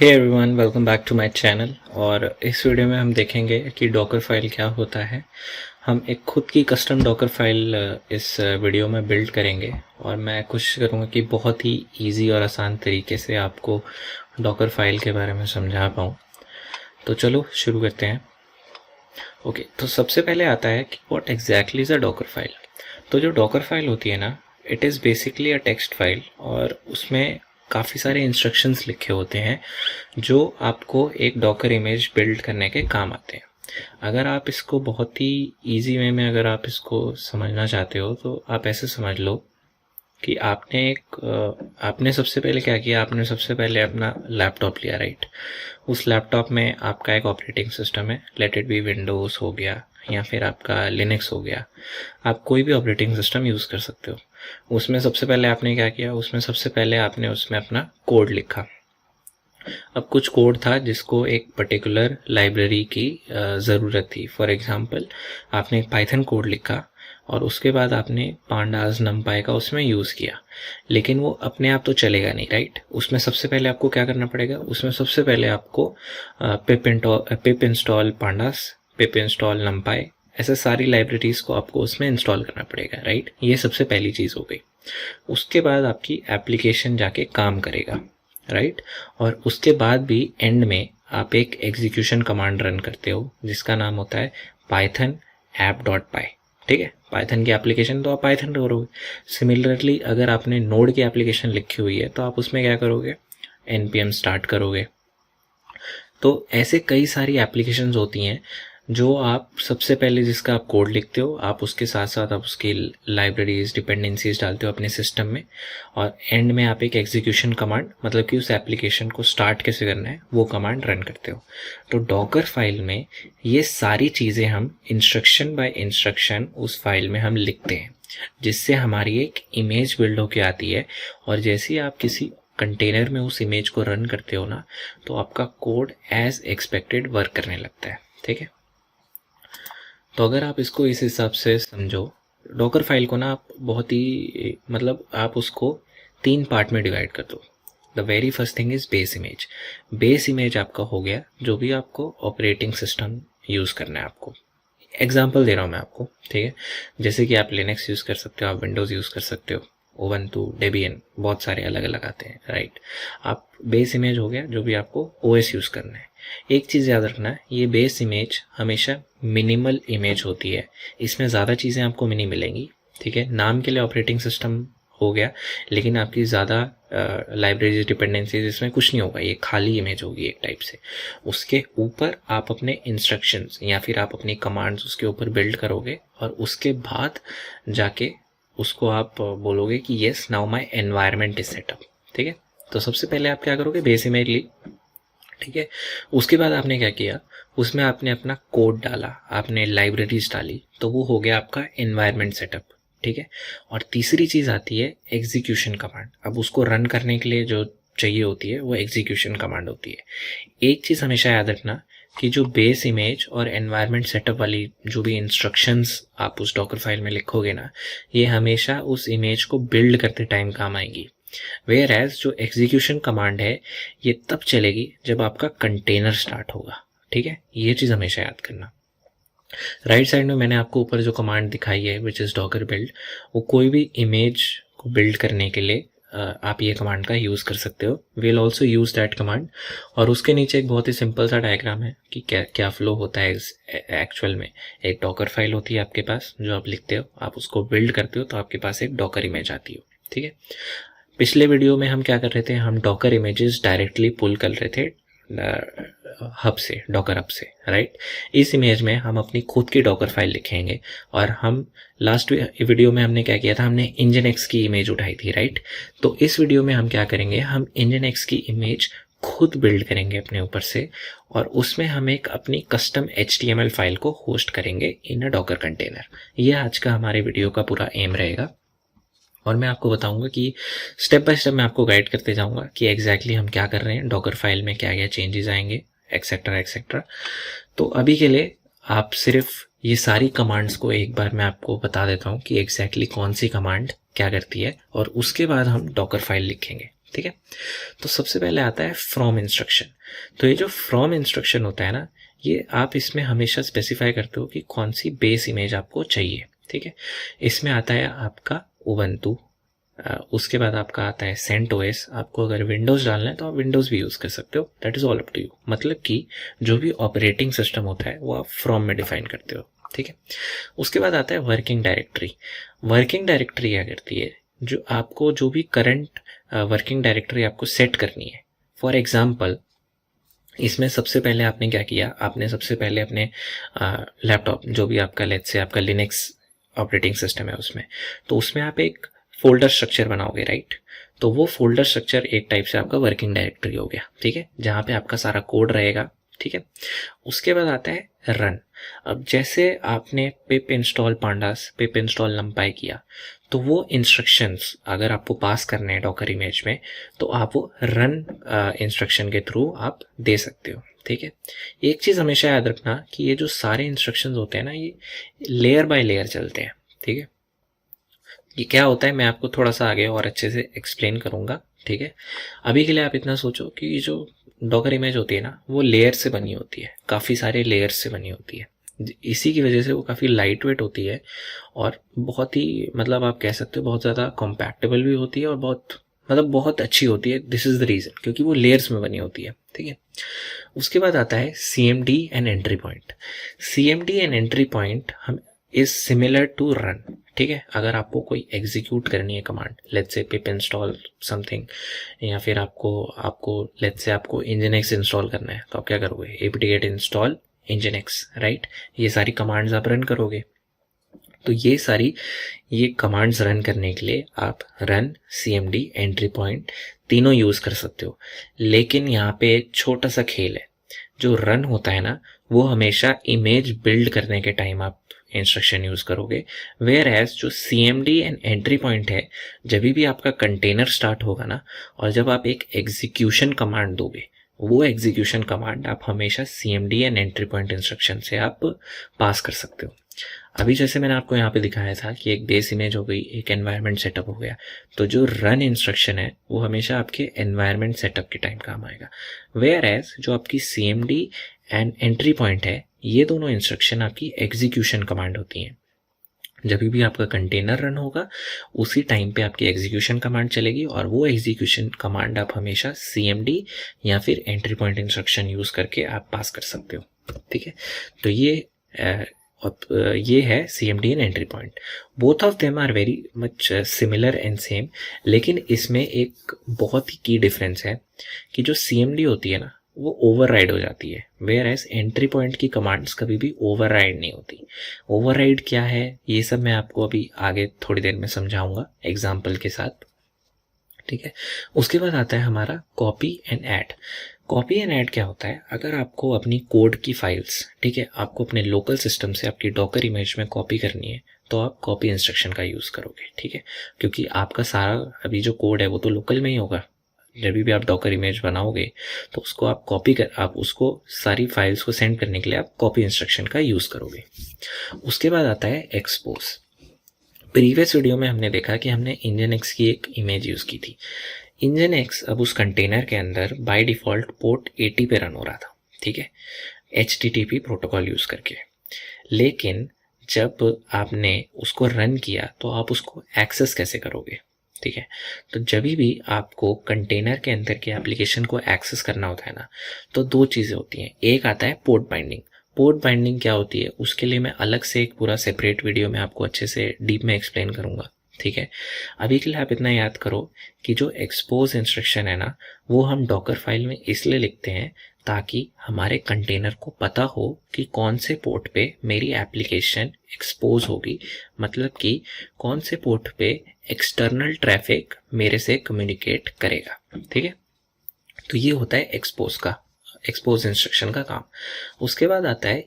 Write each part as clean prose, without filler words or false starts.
Hey everyone, welcome back to my channel. और इस video में हम देखेंगे कि डॉकर फाइल क्या होता है। हम एक खुद की कस्टम डॉकर फाइल इस वीडियो में बिल्ड करेंगे और मैं कोशिश करूँगा कि बहुत ही इजी और आसान तरीके से आपको डॉकर फाइल के बारे में समझा पाऊँ। तो चलो शुरू करते हैं। ओके, तो सबसे पहले आता है कि what exactly is a Docker file. तो जो डॉकर फाइल होती है ना, it is basically a text file और उसमें काफ़ी सारे इंस्ट्रक्शंस लिखे होते हैं जो आपको एक डॉकर इमेज बिल्ड करने के काम आते हैं। अगर आप इसको बहुत ही इजी वे में अगर आप इसको समझना चाहते हो तो आप ऐसे समझ लो कि आपने सबसे पहले क्या किया। आपने सबसे पहले अपना लैपटॉप लिया, राइट। उस लैपटॉप में आपका एक ऑपरेटिंग सिस्टम है, लेट इट बी विंडोज़ हो गया या फिर आपका लिनक्स हो गया। आप कोई भी ऑपरेटिंग सिस्टम यूज़ कर सकते हो। उसमें सबसे पहले आपने क्या किया, उसमें सबसे पहले आपने उसमें अपना कोड लिखा। अब कुछ कोड था जिसको एक पर्टिकुलर लाइब्रेरी की ज़रूरत थी। फॉर एग्जांपल, आपने एक पाइथन कोड लिखा और उसके बाद आपने पांडास नमपाई का उसमें यूज़ किया, लेकिन वो अपने आप तो चलेगा नहीं, राइट। उसमें सबसे पहले आपको क्या करना पड़ेगा, उसमें सबसे पहले आपको पिप इंस्टॉल पांडास, पिप इंस्टॉल नमपाई, ऐसे सारी लाइब्रेरीज़ को आपको उसमें इंस्टॉल करना पड़ेगा, राइट। ये सबसे पहली चीज़ हो गई। उसके बाद आपकी एप्लीकेशन जाके काम करेगा, राइट। और उसके बाद भी एंड में आप एक एग्जीक्यूशन कमांड रन करते हो जिसका नाम होता है पाइथन app.py, ठीक है। पाइथन की एप्लीकेशन तो आप पाइथन करोगे। सिमिलरली अगर आपने नोड की एप्लीकेशन लिखी हुई है तो आप उसमें क्या करोगे, npm स्टार्ट करोगे। तो ऐसे कई सारी एप्लीकेशंस होती हैं जो आप सबसे पहले जिसका आप कोड लिखते हो, आप उसके साथ साथ आप उसकी लाइब्रेरीज डिपेंडेंसीज डालते हो अपने सिस्टम में, और एंड में आप एक एग्जीक्यूशन कमांड, मतलब कि उस एप्लीकेशन को स्टार्ट कैसे करना है वो कमांड रन करते हो। तो डॉकर फाइल में ये सारी चीज़ें हम इंस्ट्रक्शन बाय इंस्ट्रक्शन उस फाइल में हम लिखते हैं, जिससे हमारी एक इमेज बिल्ड होके आती है। और जैसे ही आप किसी कंटेनर में उस इमेज को रन करते हो ना, तो आपका कोड एज एक्सपेक्टेड वर्क करने लगता है, ठीक है। तो अगर आप इसको इस हिसाब से समझो, डॉकर फाइल को ना आप बहुत ही मतलब आप उसको 3 पार्ट में डिवाइड कर दो। The very first thing is base image. Base image आपका हो गया जो भी आपको ऑपरेटिंग सिस्टम यूज़ करना है। आपको एग्जांपल दे रहा हूँ मैं आपको, ठीक है। जैसे कि आप लिनक्स यूज़ कर सकते हो, आप विंडोज़ यूज़ कर सकते हो, ओबंटू, डेबियन, बहुत सारे अलग अलग आते हैं, राइट। आप बेस इमेज हो गया जो भी आपको ओएस यूज़ करना है। एक चीज़ याद रखना, ये बेस इमेज हमेशा मिनिमल इमेज होती है। इसमें ज़्यादा चीज़ें आपको नहीं मिलेंगी, ठीक है। नाम के लिए ऑपरेटिंग सिस्टम हो गया, लेकिन आपकी ज़्यादा लाइब्रेरीज डिपेंडेंसीज इसमें कुछ नहीं होगा। ये खाली इमेज होगी एक टाइप से। उसके ऊपर आप अपने इंस्ट्रक्शंस या फिर आप अपनी कमांड्स उसके ऊपर बिल्ड करोगे और उसके बाद जाके उसको आप बोलोगे कि yes now my environment is setup, ठीक है। तो सबसे पहले आप क्या करोगे, बेस इमेज ली, ठीक है। उसके बाद आपने क्या किया, उसमें आपने अपना कोड डाला, आपने लाइब्रेरीज डाली, तो वो हो गया आपका एनवायरनमेंट सेटअप, ठीक है। और तीसरी चीज़ आती है एग्जीक्यूशन कमांड। अब उसको रन करने के लिए जो चाहिए होती है वो एग्जीक्यूशन कमांड होती है। एक चीज़ हमेशा याद रखना कि जो बेस इमेज और एनवायरनमेंट सेटअप वाली जो भी इंस्ट्रक्शंस आप उस डॉकर फाइल में लिखोगे ना, ये हमेशा उस इमेज को बिल्ड करते टाइम काम आएंगी। वेयर एज जो एग्जीक्यूशन कमांड है ये तब चलेगी जब आपका कंटेनर स्टार्ट होगा, ठीक है। ये चीज़ हमेशा याद करना। राइट साइड में मैंने आपको ऊपर जो कमांड दिखाई है विच इज़ डॉकर बिल्ड, वो कोई भी इमेज को बिल्ड करने के लिए आप ये कमांड का यूज़ कर सकते हो। Will also use that command. और उसके नीचे एक बहुत ही सिंपल सा डायग्राम है कि क्या क्या फ्लो होता है एक्चुअल में। एक डॉकर फाइल होती है आपके पास जो आप लिखते हो, आप उसको बिल्ड करते हो तो आपके पास एक डॉकर इमेज आती हो, ठीक है। पिछले वीडियो में हम क्या कर रहे थे, हम डॉकर इमेजेस डायरेक्टली पुल कर रहे थे हब से, डॉकर हब से, राइट। इस इमेज में हम अपनी खुद की डॉकर फाइल लिखेंगे। और हम लास्ट वीडियो में हमने क्या किया था, हमने इंजन की इमेज उठाई थी, राइट। तो इस वीडियो में हम क्या करेंगे, हम इंजन की इमेज खुद बिल्ड करेंगे अपने ऊपर से, और उसमें हम एक अपनी कस्टम HTML फाइल को होस्ट करेंगे इन अ डॉकर कंटेनर। ये आज का हमारे वीडियो का पूरा एम रहेगा। और मैं आपको बताऊंगा कि स्टेप बाय स्टेप मैं आपको गाइड करते जाऊंगा कि एग्जैक्टली हम क्या कर रहे हैं, डॉकर फाइल में क्या क्या चेंजेस आएंगे, एक्सेट्रा एक्सेट्रा। तो अभी के लिए आप सिर्फ ये सारी कमांड्स को एक बार मैं आपको बता देता हूँ कि एग्जैक्टली कौन सी कमांड क्या करती है, और उसके बाद हम डॉकर फाइल लिखेंगे, ठीक है। तो सबसे पहले आता है फ्रॉम इंस्ट्रक्शन। तो ये जो फ्रॉम इंस्ट्रक्शन होता है ना, ये आप इसमें हमेशा स्पेसिफाई करते हो कि कौन सी बेस इमेज आपको चाहिए, ठीक है। इसमें आता है आपका उबंटू, उसके बाद आपका आता है सेंटोस। आपको अगर विंडोज़ डालना है तो आप विंडोज़ भी यूज़ कर सकते हो, that is all up to you. मतलब कि जो भी ऑपरेटिंग सिस्टम होता है वो आप फ्रॉम में डिफाइन करते हो, ठीक है। उसके बाद आता है वर्किंग डायरेक्टरी। वर्किंग डायरेक्टरी क्या करती है, जो आपको जो भी करंट वर्किंग डायरेक्टरी आपको सेट करनी है। फॉर एग्जाम्पल, इसमें सबसे पहले आपने क्या किया, आपने सबसे पहले अपने लैपटॉप, जो भी आपका लेट्स से आपका लिनक्स ऑपरेटिंग सिस्टम है उसमें, तो उसमें आप एक फोल्डर स्ट्रक्चर बनाओगे, राइट। तो वो फोल्डर स्ट्रक्चर एक टाइप से आपका वर्किंग डायरेक्टरी हो गया, ठीक है, जहाँ पे आपका सारा कोड रहेगा, ठीक है। उसके बाद आता है रन। अब जैसे आपने पिप इंस्टॉल पांडास, पिप इंस्टॉल नंपाई किया, तो वो इंस्ट्रक्शंस अगर आपको पास करने हैं डॉकर इमेज में, तो आप वो रन इंस्ट्रक्शन के थ्रू आप दे सकते हो, ठीक है। एक चीज़ हमेशा याद रखना कि ये जो सारे इंस्ट्रक्शंस होते हैं ना, ये लेयर बाय लेयर चलते हैं, ठीक है। ये क्या होता है मैं आपको थोड़ा सा आगे और अच्छे से एक्सप्लेन करूंगा, ठीक है। अभी के लिए आप इतना सोचो कि ये जो डॉकर इमेज होती है ना, वो लेयर से बनी होती है, काफ़ी सारे लेयर्स से बनी होती है। इसी की वजह से वो काफ़ी लाइट वेट होती है और बहुत ही, मतलब आप कह सकते हो बहुत ज़्यादा कॉम्पैक्टेबल भी होती है और बहुत अच्छी होती है। दिस इज़ द रीज़न, क्योंकि वो लेयर्स में बनी होती है, ठीक है। उसके बाद आता है CMD and entry point. CMD and entry point हम इज सिमिलर टू रन, ठीक है। अगर आपको कोई एग्जीक्यूट करनी है command, let's say pip install something, या फिर आपको लेट्स से आपको nginx इंस्टॉल करना है, तो आप क्या करोगे, apt-get इंस्टॉल nginx, राइट। ये सारी कमांड्स आप रन करोगे। तो ये कमांड्स रन करने के लिए आप रन, CMD, एंट्री पॉइंट तीनों यूज कर सकते हो। लेकिन यहाँ पे एक छोटा सा खेल है, जो रन होता है ना, वो हमेशा इमेज बिल्ड करने के टाइम आप इंस्ट्रक्शन यूज करोगे। वेयर एज जो CMD एंड एंट्री पॉइंट है, जब भी आपका कंटेनर स्टार्ट होगा ना, और जब आप एक एग्जीक्यूशन कमांड दोगे, वो एग्जीक्यूशन कमांड आप हमेशा CMD and entry point instruction से आप पास कर सकते हो। अभी जैसे मैंने आपको यहाँ पे दिखाया था कि एक बेस इमेज हो गई, एक एनवायरनमेंट सेटअप हो गया, तो जो रन इंस्ट्रक्शन है वो हमेशा आपके एनवायरनमेंट सेटअप के टाइम काम आएगा। वेयर एज जो आपकी CMD एंड एंट्री पॉइंट है, ये दोनों इंस्ट्रक्शन आपकी एग्जीक्यूशन कमांड होती हैं। जब भी आपका कंटेनर रन होगा, उसी टाइम पे आपकी एग्जीक्यूशन कमांड चलेगी, और वो एग्जीक्यूशन कमांड आप हमेशा CMD या फिर एंट्री पॉइंट इंस्ट्रक्शन यूज करके आप पास कर सकते हो, ठीक है। तो ये है CMD and entry point. Both of them are very much similar and same, लेकिन इसमें एक बहुत ही की डिफरेंस है कि जो CMD होती है ना, वो ओवरराइड हो जाती है, वेयर एज एंट्री पॉइंट की कमांड्स कभी भी ओवरराइड नहीं होती। ओवरराइड क्या है, ये सब मैं आपको अभी आगे थोड़ी देर में समझाऊंगा एग्जाम्पल के साथ, ठीक है। उसके बाद आता है हमारा copy and add. Copy and add क्या होता है, अगर आपको अपनी कोड की फाइल्स, ठीक है, आपको अपने लोकल सिस्टम से आपकी डॉकर इमेज में कॉपी करनी है, तो आप कॉपी इंस्ट्रक्शन का यूज़ करोगे, ठीक है। क्योंकि आपका सारा अभी जो कोड है वो तो लोकल में ही होगा। जब भी आप डॉकर इमेज बनाओगे तो उसको आप उसको सारी फाइल्स को सेंड करने के लिए आप कॉपी इंस्ट्रक्शन का यूज़ करोगे। उसके बाद आता है एक्सपोज। प्रीवियस वीडियो में हमने देखा कि हमने nginx की एक इमेज यूज़ की थी। nginx अब उस कंटेनर के अंदर बाय डिफ़ॉल्ट पोर्ट 80 पे रन हो रहा था, ठीक है, HTTP प्रोटोकॉल यूज़ करके। लेकिन जब आपने उसको रन किया तो आप उसको एक्सेस कैसे करोगे, ठीक है। तो जब भी आपको कंटेनर के अंदर के एप्लीकेशन को एक्सेस करना होता है ना, तो दो चीज़ें होती हैं। एक आता है पोर्ट बाइंडिंग। पोर्ट बाइंडिंग क्या होती है, उसके लिए मैं अलग से एक पूरा सेपरेट वीडियो में आपको अच्छे से डीप में एक्सप्लेन करूंगा, ठीक है। अभी के लिए आप इतना याद करो कि जो एक्सपोज इंस्ट्रक्शन है ना, वो हम डॉकर फाइल में इसलिए लिखते हैं ताकि हमारे कंटेनर को पता हो कि कौन से पोर्ट पे मेरी एप्लीकेशन एक्सपोज होगी, मतलब कि कौन से पोर्ट पे एक्सटर्नल ट्रैफिक मेरे से कम्युनिकेट करेगा, ठीक है। तो ये होता है एक्सपोज इंस्ट्रक्शन का काम। उसके बाद आता है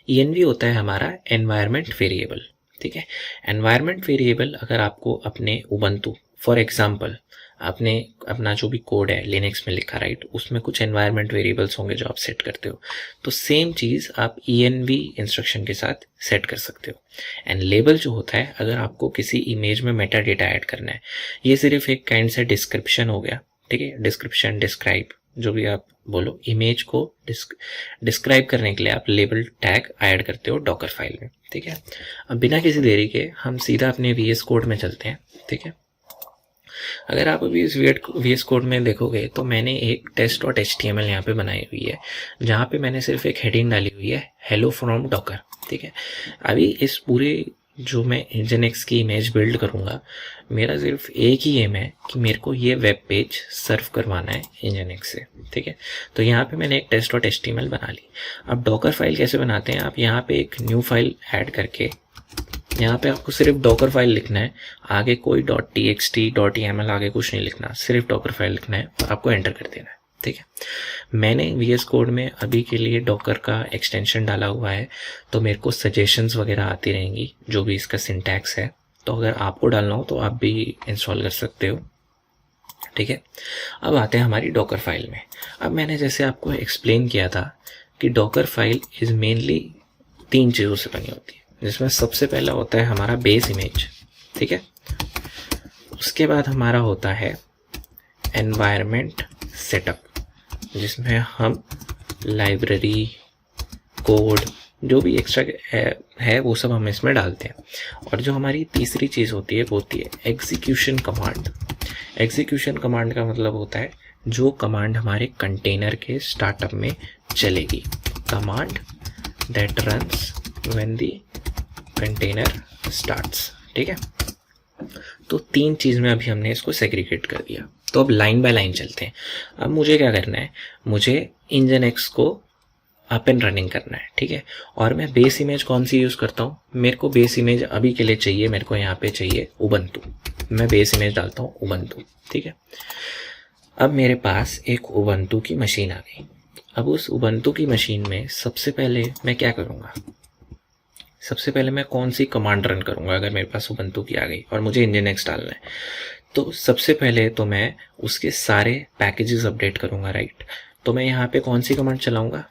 ENV होता है हमारा एनवायरनमेंट वेरिएबल, ठीक है। एनवायरनमेंट वेरिएबल अगर आपको अपने उबंटू, फॉर एग्जांपल आपने अपना जो भी कोड है लिनक्स में लिखा, राइट, उसमें कुछ एनवायरनमेंट वेरिएबल्स होंगे जो आप सेट करते हो। तो सेम चीज़ आप env इंस्ट्रक्शन के साथ सेट कर सकते हो। एंड लेबल जो होता है, अगर आपको किसी इमेज में मेटा डेटा ऐड करना है, ये सिर्फ एक काइंड से डिस्क्रिप्शन हो गया, ठीक है, डिस्क्रिप्शन, डिस्क्राइब, जो भी आप बोलो, इमेज को डिस्क्राइब करने के लिए आप लेबल टैग ऐड करते हो डॉकर फाइल में, ठीक है। अब बिना किसी देरी के हम सीधा अपने VS कोड में चलते हैं, ठीक है। अगर आप अभी इस VS कोड में देखोगे तो मैंने एक test.html यहाँ पे बनाई हुई है, जहाँ पे मैंने सिर्फ एक हेडिंग डाली हुई है, हेलो फ्रॉम डॉकर, ठीक है। अभी इस पूरे जो मैं nginx की इमेज बिल्ड करूँगा, मेरा सिर्फ एक ही एम है कि मेरे को ये वेब पेज सर्व करवाना है nginx से, ठीक है। तो यहाँ पे मैंने एक test.html बना ली। अब डॉकर फाइल कैसे बनाते हैं, आप यहाँ पे एक न्यू फाइल ऐड करके यहाँ पे आपको सिर्फ डॉकर फाइल लिखना है, आगे कोई .txt .yaml आगे कुछ नहीं लिखना, सिर्फ डॉकर फाइल लिखना है और आपको एंटर कर देना है, ठीक है। मैंने VS कोड में अभी के लिए डॉकर का एक्सटेंशन डाला हुआ है, तो मेरे को सजेशंस वगैरह आती रहेंगी जो भी इसका सिंटैक्स है, तो अगर आपको डालना हो तो आप भी इंस्टॉल कर सकते हो, ठीक है। अब आते हैं हमारी डॉकर फाइल में। अब मैंने जैसे आपको एक्सप्लेन किया था कि डॉकर फाइल इज मेनली 3 चीज़ों से बनी होती है, जिसमें सबसे पहला होता है हमारा बेस इमेज, ठीक है। उसके बाद हमारा होता है एनवायरनमेंट सेटअप, जिसमें हम लाइब्रेरी, कोड, जो भी एक्स्ट्रा है वो सब हम इसमें डालते हैं। और जो हमारी तीसरी चीज़ होती है वो होती है एग्जीक्यूशन कमांड। एग्जीक्यूशन कमांड का मतलब होता है जो कमांड हमारे कंटेनर के स्टार्टअप में चलेगी, command that runs when the container starts, ठीक है। तो 3 चीज़ में अभी हमने इसको सेग्रीगेट कर दिया। तो अब लाइन बाय लाइन चलते हैं। अब मुझे क्या करना है, मुझे nginx को अप एंड रनिंग करना है, ठीक है। और मैं बेस इमेज कौन सी यूज़ करता हूँ, मेरे को बेस इमेज अभी के लिए चाहिए, मेरे को यहाँ पे चाहिए उबंटू। मैं बेस इमेज डालता हूँ उबंटू, ठीक है। अब मेरे पास एक उबंटू की मशीन आ गई। अब उस उबंटू की मशीन में सबसे पहले मैं क्या करूँगा, सबसे पहले मैं कौन सी कमांड रन करूँगा अगर मेरे पास उबंटू की आ गई और मुझे nginx डालना है। तो सबसे पहले तो मैं उसके सारे पैकेजेस अपडेट करूँगा, राइट। तो मैं यहाँ पे कौन सी कमांड चलाऊँगा,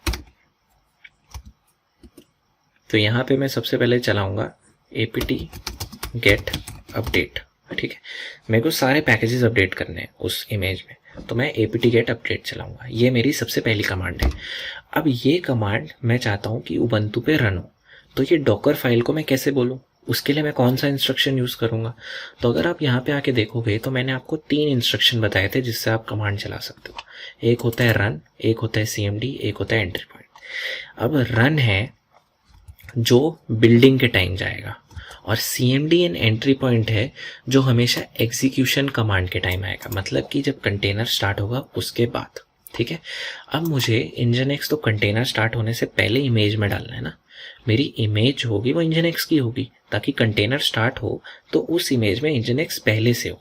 तो यहाँ पे मैं सबसे पहले चलाऊँगा apt get update, ठीक है। मेरे को सारे पैकेजेस अपडेट करने हैं उस इमेज में, तो मैं apt get update चलाऊँगा। ये मेरी सबसे पहली कमांड है। अब ये कमांड मैं चाहता हूँ कि उबंटू पे रन हो, तो ये डॉकर फाइल को मैं कैसे बोलूँ, उसके लिए मैं कौन सा इंस्ट्रक्शन यूज़ करूँगा। तो अगर आप यहाँ पे आके देखोगे तो मैंने आपको 3 इंस्ट्रक्शन बताए थे जिससे आप कमांड चला सकते हो। एक होता है रन, एक होता है cmd, एक होता है एंट्री पॉइंट। अब रन है जो बिल्डिंग के टाइम जाएगा, और cmd एंड एंट्री पॉइंट है जो हमेशा एग्जीक्यूशन कमांड के टाइम आएगा, मतलब कि जब कंटेनर स्टार्ट होगा उसके बाद, ठीक है। अब मुझे nginx तो कंटेनर स्टार्ट होने से पहले इमेज में डालना है ना, मेरी इमेज होगी वो nginx की होगी, ताकि कंटेनर स्टार्ट हो तो उस इमेज में nginx पहले से हो।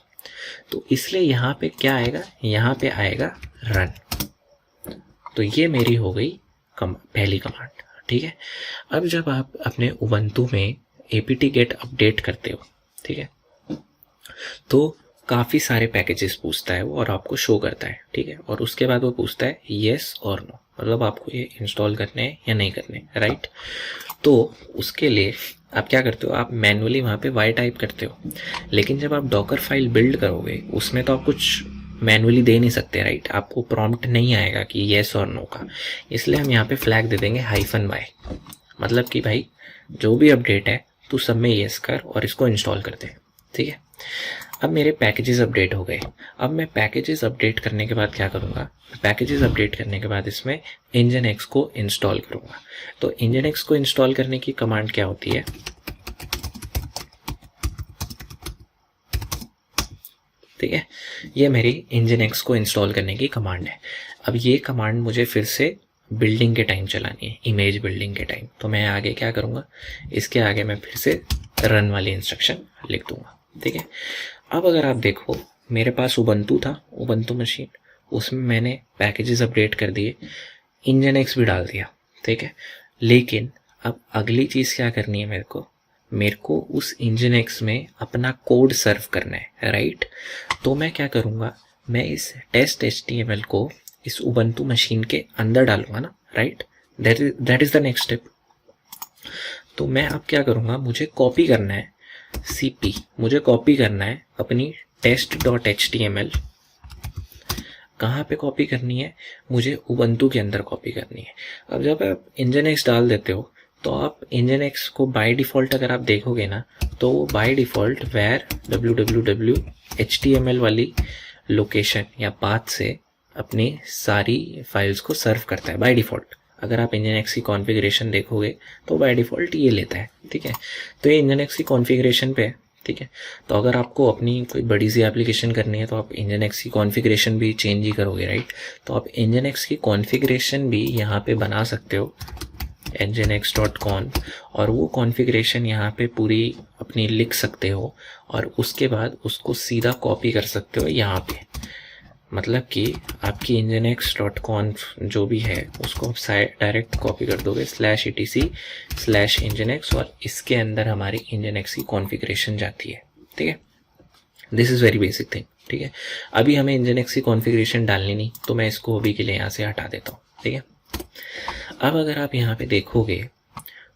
तो इसलिए यहाँ पे क्या आएगा, यहाँ पे आएगा रन। तो ये मेरी हो गई पहली कमांड, ठीक है। अब जब आप अपने उबंटू में apt get अपडेट करते हो, ठीक है, तो काफ़ी सारे पैकेजेस पूछता है वो और आपको शो करता है, ठीक है। और उसके बाद वो पूछता है येस और नो, मतलब आपको ये इंस्टॉल करने हैं या नहीं करने, राइट। तो उसके लिए आप क्या करते हो, आप मैन्युअली वहाँ पे y टाइप करते हो, लेकिन जब आप डॉकर फाइल बिल्ड करोगे उसमें तो आप कुछ मैन्युअली दे नहीं सकते, राइट। आपको प्रॉम्प्ट नहीं आएगा कि येस और नो का, इसलिए हम यहाँ पे फ्लैग दे देंगे -y, मतलब कि भाई जो भी अपडेट है तू सब में येस कर और इसको इंस्टॉल कर दे, ठीक है। अब मेरे पैकेजेस अपडेट हो गए। अब मैं पैकेजेस अपडेट करने के बाद क्या करूँगा, पैकेजेस अपडेट करने के बाद इसमें nginx को इंस्टॉल करूँगा। तो nginx को इंस्टॉल करने की कमांड क्या होती है, ठीक है, ये मेरी nginx को इंस्टॉल करने की कमांड है। अब ये कमांड मुझे फिर से बिल्डिंग के टाइम चलानी है, इमेज बिल्डिंग के टाइम। तो मैं आगे क्या करूँगा, इसके आगे मैं फिर से रन वाली इंस्ट्रक्शन लिख दूँगा, ठीक है। अब अगर आप देखो मेरे पास उबंटू था, उबंटू मशीन, उसमें मैंने पैकेजेस अपडेट कर दिए, nginx भी डाल दिया, ठीक है। लेकिन अब अगली चीज़ क्या करनी है मेरे को, मेरे को उस nginx में अपना कोड सर्व करना है, राइट। तो मैं क्या करूँगा, मैं इस टेस्ट HTML को इस उबंटू मशीन के अंदर डालूंगा ना, right. That is the next step. तो मैं अब क्या करूँगा, मुझे कॉपी करना है cp, मुझे कॉपी करना है अपनी test.html। कहाँ पे कॉपी करनी है, मुझे उबंटू के अंदर कॉपी करनी है। अब जब आप nginx डाल देते हो तो आप nginx को बाय डिफ़ॉल्ट अगर आप देखोगे ना, तो by default where www html वाली लोकेशन या पाथ से अपनी सारी फाइल्स को सर्व करता है बाय डिफ़ॉल्ट। अगर आप nginx की कॉन्फ़िगरेशन देखोगे तो बाय डिफ़ॉल्ट ये लेता है, ठीक है। तो ये nginx की कॉन्फ़िगरेशन पे है, ठीक है। तो अगर आपको अपनी कोई बड़ी सी एप्लीकेशन करनी है तो आप nginx की कॉन्फ़िगरेशन भी चेंज ही करोगे, राइट। तो आप nginx की कॉन्फ़िगरेशन भी यहाँ पे बना सकते हो nginx.conf, और वो कॉन्फ़िगरेशन यहाँ पे पूरी अपनी लिख सकते हो और उसके बाद उसको सीधा कॉपी कर सकते हो यहाँ पे। मतलब कि आपकी nginx.conf जो भी है उसको आप डायरेक्ट कॉपी कर दोगे /etc/nginx और इसके अंदर हमारी nginx की कॉन्फ़िगरेशन जाती है, ठीक है। This is very basic thing, ठीक है। अभी हमें nginx की कॉन्फ़िगरेशन डालनी नहीं, तो मैं इसको अभी के लिए यहाँ से हटा देता हूँ, ठीक है। अब अगर आप यहाँ पे देखोगे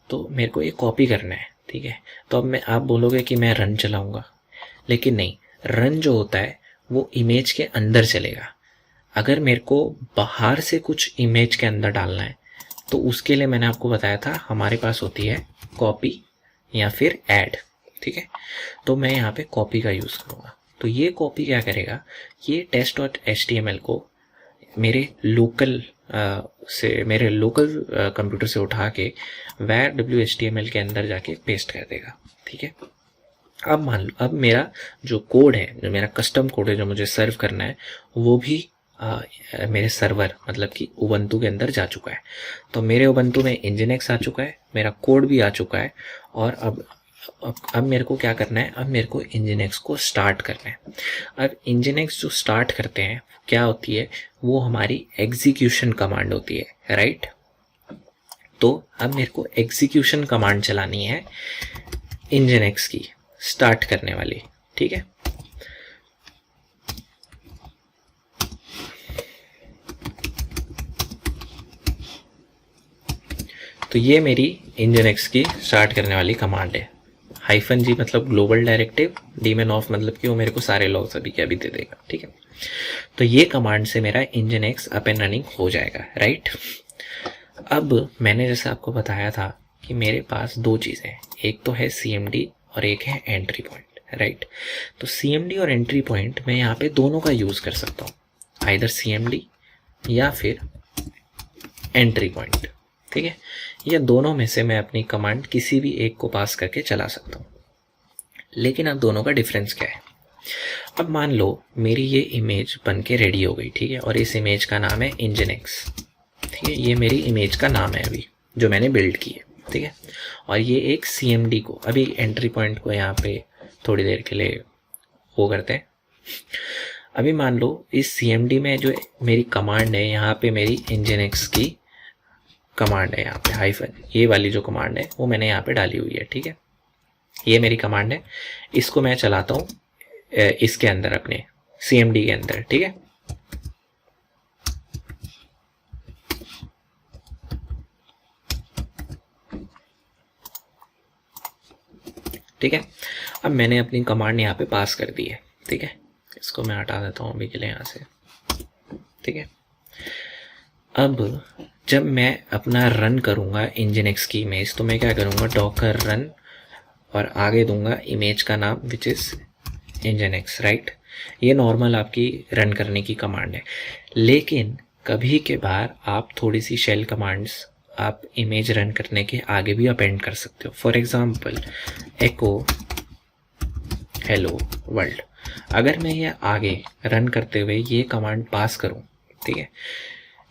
तो मेरे को ये कॉपी करना है, ठीक है। तो अब आप बोलोगे कि मैं रन चलाऊँगा, लेकिन नहीं, रन जो होता है वो इमेज के अंदर चलेगा। अगर मेरे को बाहर से कुछ इमेज के अंदर डालना है तो उसके लिए मैंने आपको बताया था हमारे पास होती है कॉपी या फिर ऐड, ठीक है। तो मैं यहाँ पे कॉपी का यूज़ करूँगा। तो ये कॉपी क्या करेगा, ये test.html को मेरे लोकल कंप्यूटर से उठा के where whtml के अंदर जाके पेस्ट कर देगा, ठीक है। अब मान लो, अब मेरा जो कोड है, जो मेरा कस्टम कोड है जो मुझे सर्व करना है, वो भी मेरे सर्वर मतलब कि उबंटू के अंदर जा चुका है। तो मेरे उबंटू में nginx आ चुका है, मेरा कोड भी आ चुका है। और अब मेरे को क्या करना है, अब मेरे को nginx को स्टार्ट करना है। अब nginx जो स्टार्ट करते हैं क्या होती है, वो हमारी एग्जीक्यूशन कमांड होती है, राइट। तो अब मेरे को एग्जीक्यूशन कमांड चलानी है nginx की स्टार्ट करने वाली, ठीक है। तो ये मेरी nginx की स्टार्ट करने वाली कमांड है। -g मतलब ग्लोबल डायरेक्टिव, daemon ऑफ मतलब कि वो मेरे को सारे लॉग्स अभी के अभी दे देगा, ठीक है। तो ये कमांड से मेरा nginx अप एंड रनिंग हो जाएगा, राइट। अब मैंने जैसे आपको बताया था कि मेरे पास दो चीज़ें हैं, एक तो है cmd और एक है एंट्री पॉइंट, राइट। तो cmd और एंट्री पॉइंट मैं यहाँ पे दोनों का यूज़ कर सकता हूँ, आइदर cmd या फिर एंट्री पॉइंट, ठीक है। या दोनों में से मैं अपनी कमांड किसी भी एक को पास करके चला सकता हूँ। लेकिन अब दोनों का डिफरेंस क्या है। अब मान लो मेरी ये इमेज बन के रेडी हो गई, ठीक है, और इस इमेज का नाम है nginx, ठीक है। ये मेरी इमेज का नाम है अभी जो मैंने बिल्ड की है, ठीक है। और ये एक cmd को, अभी एंट्री पॉइंट को यहाँ पे थोड़ी देर के लिए वो करते हैं। अभी मान लो इस cmd में जो मेरी कमांड है, यहाँ पे मेरी nginx की कमांड है, यहाँ पे हाइफन ये वाली जो कमांड है वो मैंने यहाँ पे डाली हुई है, ठीक है। ये मेरी कमांड है, इसको मैं चलाता हूँ इसके अंदर, अपने cmd के अंदर, ठीक है। ठीक है, अब मैंने अपनी कमांड यहाँ पे पास कर दी है, ठीक है। इसको मैं हटा देता हूँ अभी के लिए यहाँ से, ठीक है। अब जब मैं अपना रन करूँगा nginx की इमेज, तो मैं क्या करूँगा, डॉकर रन और आगे दूंगा इमेज का नाम विच इज़ nginx, राइट। ये नॉर्मल आपकी रन करने की कमांड है। लेकिन कभी के बार आप थोड़ी सी शेल कमांड्स आप इमेज रन करने के आगे भी अपेंड कर सकते हो। For example echo hello world, अगर मैं ये आगे रन करते हुए ये कमांड पास करूं, ठीक है,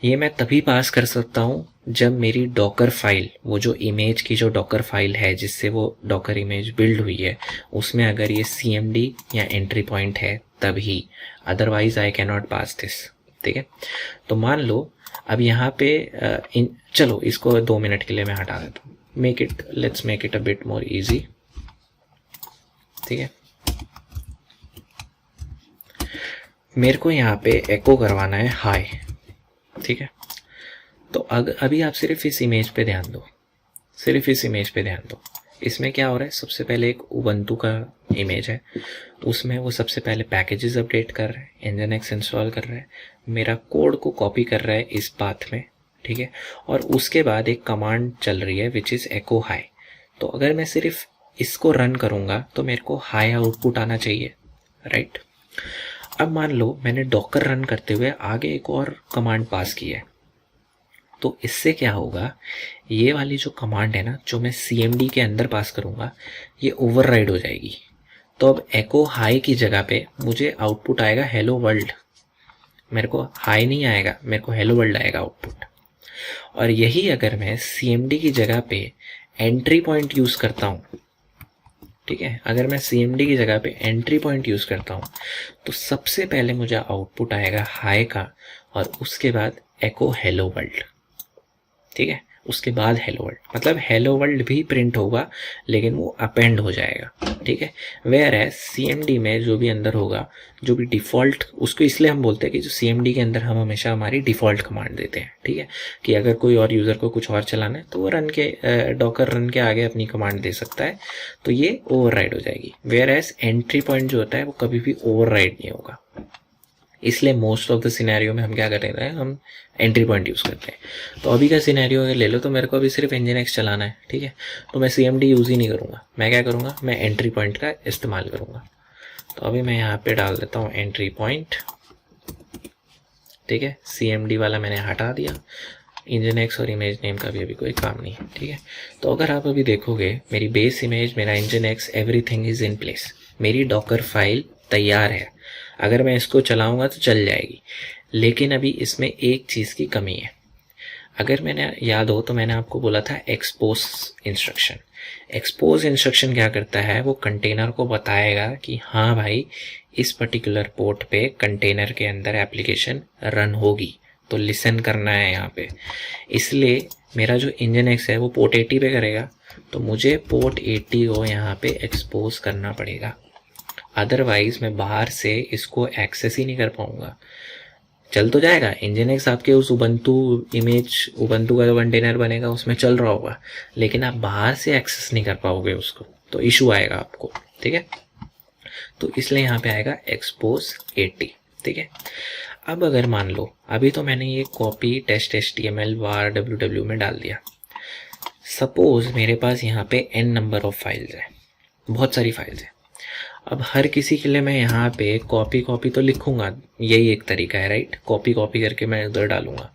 ये मैं तभी पास कर सकता हूं जब मेरी डॉकर फाइल, वो जो इमेज की जो डॉकर फाइल है जिससे वो डॉकर इमेज बिल्ड हुई है, उसमें अगर ये cmd या एंट्री पॉइंट है तभी, otherwise I can not pass this, ठीक है। तो मान लो अब यहाँ पे चलो इसको 2 मिनट के लिए मैं हटा देता हूँ, let's make it a bit more easy. ठीक है। मेरे को यहाँ पे एको करवाना है हाई, ठीक है। तो अभी आप सिर्फ इस इमेज पे ध्यान दो, सिर्फ इस इमेज पे ध्यान दो। इसमें क्या हो रहा है, सबसे पहले एक उबंटू का इमेज है, उसमें वो सबसे पहले पैकेजेस अपडेट कर रहा है, nginx इंस्टॉल कर रहा है, मेरा कोड को कॉपी कर रहा है इस पाथ में, ठीक है। और उसके बाद एक कमांड चल रही है विच इज़ एको हाई। तो अगर मैं सिर्फ इसको रन करूँगा तो मेरे को हाई आउटपुट आना चाहिए, राइट। अब मान लो मैंने डॉकर रन करते हुए आगे एक और कमांड पास की है, तो इससे क्या होगा, ये वाली जो कमांड है ना, जो मैं CMD के अंदर पास करूँगा, ये ओवरराइड हो जाएगी। तो अब एको हाई की जगह पे मुझे आउटपुट आएगा हेलो वर्ल्ड, मेरे को हाई नहीं आएगा, मेरे को हेलो वर्ल्ड आएगा आउटपुट। और यही अगर मैं CMD की जगह पे एंट्री पॉइंट यूज़ करता हूँ, ठीक है, अगर मैं CMD की जगह पे एंट्री पॉइंट यूज़ करता हूँ, तो सबसे पहले मुझे आउटपुट आएगा हाई का, और उसके बाद एको हेलो वर्ल्ड, ठीक है। उसके बाद हेलो वर्ल्ड, मतलब हेलो वर्ल्ड भी प्रिंट होगा लेकिन वो अपेंड हो जाएगा, ठीक है। वेयर एज CMD में जो भी अंदर होगा, जो भी डिफ़ॉल्ट, उसको इसलिए हम बोलते हैं कि जो CMD के अंदर हम हमेशा हमारी डिफ़ॉल्ट कमांड देते हैं, ठीक है, कि अगर कोई और यूज़र को कुछ और चलाना है तो वो रन के डॉकर रन के आगे अपनी कमांड दे सकता है, तो ये ओवरराइड हो जाएगी। वेयर एज एंट्री पॉइंट जो होता है वो कभी भी ओवरराइड नहीं होगा, इसलिए मोस्ट ऑफ द सिनेरियो में हम क्या करते हैं, हम एंट्री पॉइंट यूज़ करते हैं। तो अभी का सिनेरियो अगर ले लो, तो मेरे को अभी सिर्फ nginx चलाना है, ठीक है, तो मैं CMD यूज़ ही नहीं करूँगा, मैं क्या करूँगा, मैं एंट्री पॉइंट का इस्तेमाल करूँगा। तो अभी मैं यहाँ पे डाल देता हूँ एंट्री पॉइंट, ठीक है, CMD वाला मैंने हटा दिया, nginx और इमेज नेम का भी अभी कोई काम नहीं है, ठीक है। तो अगर आप अभी देखोगे, मेरी बेस इमेज, मेरा nginx, everything is in place, मेरी डॉकर फाइल तैयार है, अगर मैं इसको चलाऊंगा तो चल जाएगी। लेकिन अभी इसमें एक चीज़ की कमी है। अगर मैंने याद हो तो मैंने आपको बोला था एक्सपोज इंस्ट्रक्शन। एक्सपोज इंस्ट्रक्शन क्या करता है, वो कंटेनर को बताएगा कि हाँ भाई, इस पर्टिकुलर पोर्ट पे कंटेनर के अंदर एप्लीकेशन रन होगी, तो लिसन करना है यहाँ पे। इसलिए मेरा जो nginx है वो पोर्ट 80 पे करेगा, तो मुझे पोर्ट 80 को यहाँ पे एक्सपोज करना पड़ेगा, अदरवाइज मैं बाहर से इसको एक्सेस ही नहीं कर पाऊंगा। चल तो जाएगा nginx आपके उस उबंटू इमेज, उबंटू का जो कंटेनर बनेगा उसमें चल रहा होगा, लेकिन आप बाहर से एक्सेस नहीं कर पाओगे उसको, तो इशू आएगा आपको, ठीक है। तो इसलिए यहाँ पे आएगा एक्सपोज 80, ठीक है। अब अगर मान लो अभी तो मैंने ये copy test HTML var ww में डाल दिया, सपोज मेरे पास यहाँ पे n नंबर ऑफ फाइल्स है, बहुत सारी फाइल्स है। अब हर किसी के लिए मैं यहाँ पे कॉपी तो लिखूंगा, यही एक तरीका है, राइट, कॉपी करके मैं उधर डालूंगा।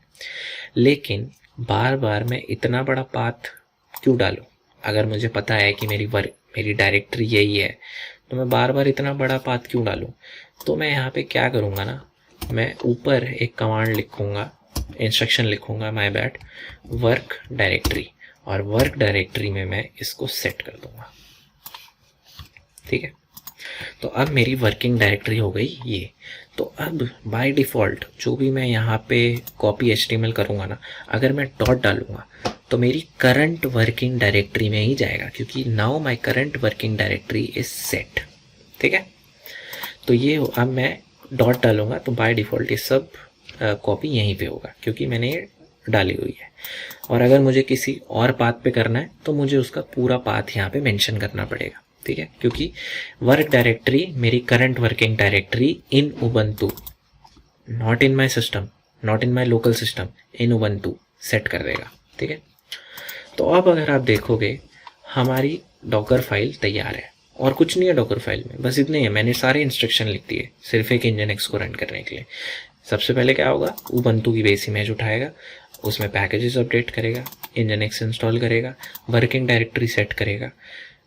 लेकिन बार बार मैं इतना बड़ा पाथ क्यों डालूं, अगर मुझे पता है कि मेरी डायरेक्टरी यही है, तो मैं बार बार इतना बड़ा पाथ क्यों डालूं। तो मैं यहाँ पे क्या करूँगा ना, मैं ऊपर एक कमांड लिखूँगा, इंस्ट्रक्शन लिखूँगा, माय बैड, वर्क डायरेक्टरी, और वर्क डायरेक्टरी में मैं इसको सेट कर दूँगा, ठीक है। तो अब मेरी वर्किंग डायरेक्टरी हो गई ये। तो अब बाय डिफ़ॉल्ट जो भी मैं यहाँ पे कॉपी HTML करूँगा ना, अगर मैं डॉट डालूँगा तो मेरी करंट वर्किंग डायरेक्टरी में ही जाएगा, क्योंकि now my current working directory is set, ठीक है। तो ये अब मैं डॉट डालूँगा तो बाय डिफ़ॉल्ट ये सब कॉपी यहीं पे होगा, क्योंकि मैंने ये डाली हुई है। और अगर मुझे किसी और पाथ पे करना है तो मुझे उसका पूरा पाथ यहाँ पे मेंशन करना पड़ेगा, ठीक है, क्योंकि वर्क डायरेक्टरी मेरी current working directory in Ubuntu, not in my system, not in my local system, in Ubuntu set कर देगा, ठीक है। तो अब अगर आप देखोगे हमारी डॉकर फाइल तैयार है, और कुछ नहीं है डॉकर फाइल में, बस इतने ही। मैंने सारे इंस्ट्रक्शन लिख दिए सिर्फ एक nginx को रन करने के लिए। सबसे पहले क्या होगा, उबंटू की बेस इमेज उठाएगा, उसमें पैकेजेस अपडेट करेगा, nginx इंस्टॉल करेगा, वर्किंग डायरेक्टरी सेट करेगा,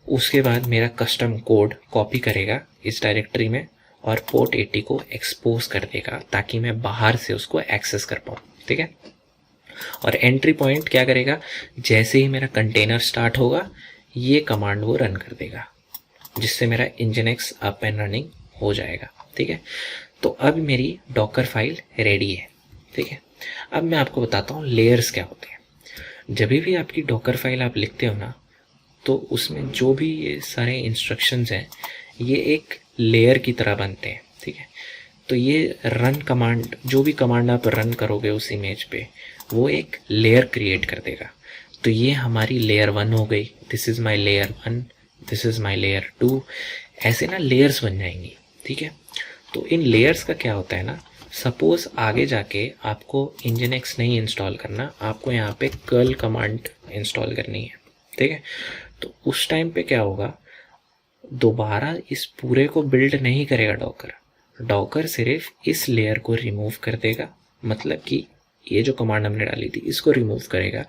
उसके बाद मेरा कस्टम कोड कॉपी करेगा इस डायरेक्टरी में और पोर्ट 80 को एक्सपोज कर देगा, ताकि मैं बाहर से उसको एक्सेस कर पाऊँ, ठीक है। और एंट्री पॉइंट क्या करेगा, जैसे ही मेरा कंटेनर स्टार्ट होगा ये कमांड वो रन कर देगा, जिससे मेरा nginx अप एंड रनिंग हो जाएगा, ठीक है। तो अब मेरी डॉकर फाइल रेडी है, ठीक है। अब मैं आपको बताता हूँ लेयर्स क्या होते हैं। जब भी आपकी डॉकर फाइल आप लिखते हो ना, तो उसमें जो भी ये सारे इंस्ट्रक्शंस हैं ये एक लेयर की तरह बनते हैं, ठीक है। तो ये रन कमांड, जो भी कमांड आप रन करोगे उस इमेज पे, वो एक लेयर क्रिएट कर देगा। तो ये हमारी लेयर 1 हो गई, this is my layer 1, this is my layer 2, ऐसे ना लेयर्स बन जाएंगी, ठीक है। तो इन लेयर्स का क्या होता है ना, सपोज आगे जाके आपको Nginx नहीं इंस्टॉल करना, आपको यहाँ पे कर्ल कमांड इंस्टॉल करनी है, ठीक है। तो उस टाइम पे क्या होगा, दोबारा इस पूरे को बिल्ड नहीं करेगा डॉकर। डॉकर सिर्फ इस लेयर को रिमूव कर देगा, मतलब कि ये जो कमांड हमने डाली थी इसको रिमूव करेगा,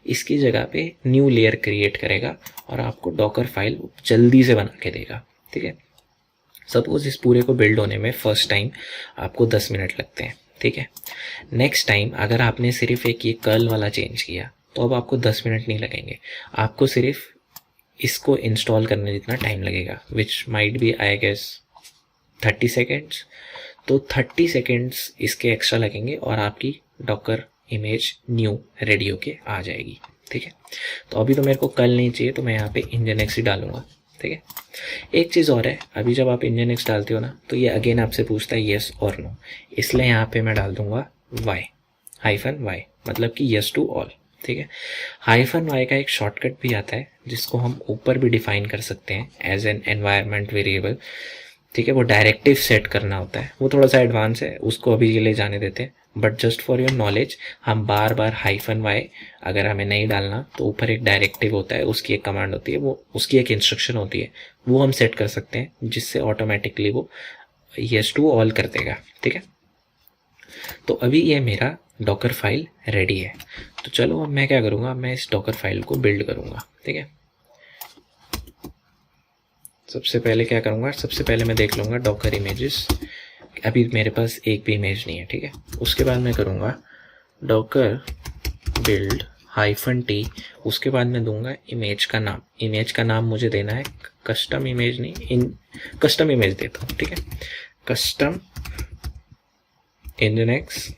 इसकी जगह पे न्यू लेयर क्रिएट करेगा और आपको डॉकर फाइल जल्दी से बना के देगा, ठीक है। सपोज इस पूरे को बिल्ड होने में फर्स्ट टाइम आपको 10 मिनट लगते हैं, ठीक है। नेक्स्ट टाइम अगर आपने सिर्फ एक ये कर्ल वाला चेंज किया तो अब आपको 10 मिनट नहीं लगेंगे, आपको सिर्फ इसको इंस्टॉल करने जितना टाइम लगेगा, which might be I guess 30 seconds. तो 30 सेकेंड्स इसके एक्स्ट्रा लगेंगे और आपकी डॉकर इमेज न्यू रेडी होके आ जाएगी, ठीक है। तो अभी तो मेरे को कल नहीं चाहिए, तो मैं यहाँ पे Nginx ही डालूंगा, ठीक है। एक चीज़ और है, अभी जब आप Nginx डालते हो ना तो ये अगेन आपसे पूछता है येस और नो, इसलिए यहाँ पे मैं डाल दूंगा y, मतलब कि येस टू ऑल, ठीक है। -y का एक शॉर्टकट भी आता है जिसको हम ऊपर भी डिफाइन कर सकते हैं एज एन एनवायरनमेंट वेरिएबल, ठीक है। वो डायरेक्टिव सेट करना होता है, वो थोड़ा सा एडवांस है, उसको अभी के लिए जाने देते हैं। But just for your knowledge, हम बार बार -y अगर हमें नहीं डालना तो ऊपर एक डायरेक्टिव होता है, उसकी एक कमांड होती है, वो उसकी एक इंस्ट्रक्शन होती है, वो हम सेट कर सकते हैं जिससे ऑटोमेटिकली वो येस टू ऑल कर देगा, ठीक है। तो अभी ये मेरा डॉकर फाइल रेडी है। तो चलो अब मैं क्या करूँगा, मैं इस डॉकर फाइल को बिल्ड करूँगा, ठीक है। सबसे पहले क्या करूँगा, सबसे पहले मैं देख लूँगा डॉकर इमेजेस, अभी मेरे पास एक भी इमेज नहीं है, ठीक है। उसके बाद मैं करूँगा डॉकर बिल्ड -t, उसके बाद मैं दूंगा इमेज का नाम। इमेज का नाम मुझे देना है कस्टम इमेज नहीं, कस्टम इमेज देता हूँ, ठीक है। कस्टम Nginx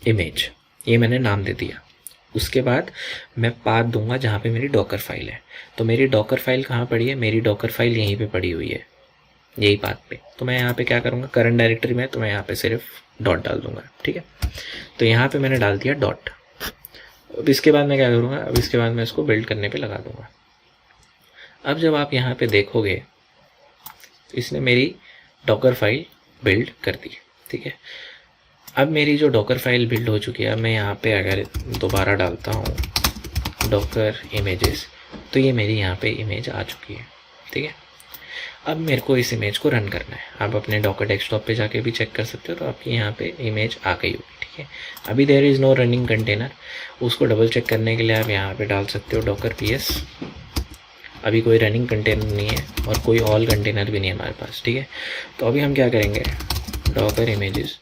इमेज, ये मैंने नाम दे दिया। उसके बाद मैं पाथ दूंगा जहाँ पे मेरी डॉकर फाइल है। तो मेरी डॉकर फाइल कहाँ पड़ी है, मेरी डॉकर फाइल यहीं पे पड़ी हुई है, यही पाथ पे। तो मैं यहाँ पे क्या करूँगा, करंट डायरेक्टरी में, तो मैं यहाँ पे सिर्फ डॉट डाल दूंगा, ठीक है। तो यहाँ पे मैंने डाल दिया डॉट। अब इसके बाद मैं क्या करूँगा, अब इसके बाद मैं इसको बिल्ड करने पे लगा दूंगा। अब जब आप यहाँ पे देखोगे इसने मेरी डॉकर फाइल बिल्ड कर दी, ठीक है। अब मेरी जो डॉकर फाइल बिल्ड हो चुकी है, मैं यहाँ पे अगर दोबारा डालता हूँ डॉकर इमेजेस, तो ये मेरी यहाँ पे इमेज आ चुकी है, ठीक है। अब मेरे को इस इमेज को रन करना है। आप अपने डॉकर डेस्कटॉप पे जाके भी चेक कर सकते हो, तो आपकी यहाँ पे इमेज आ गई होगी, ठीक है। अभी there is no running container, उसको डबल चेक करने के लिए आप यहाँ पे डाल सकते हो डॉकर PS। अभी कोई रनिंग कंटेनर नहीं है और कोई ऑल कंटेनर भी नहीं है हमारे पास, ठीक है। तो अभी हम क्या करेंगे, डॉकर इमेजेस,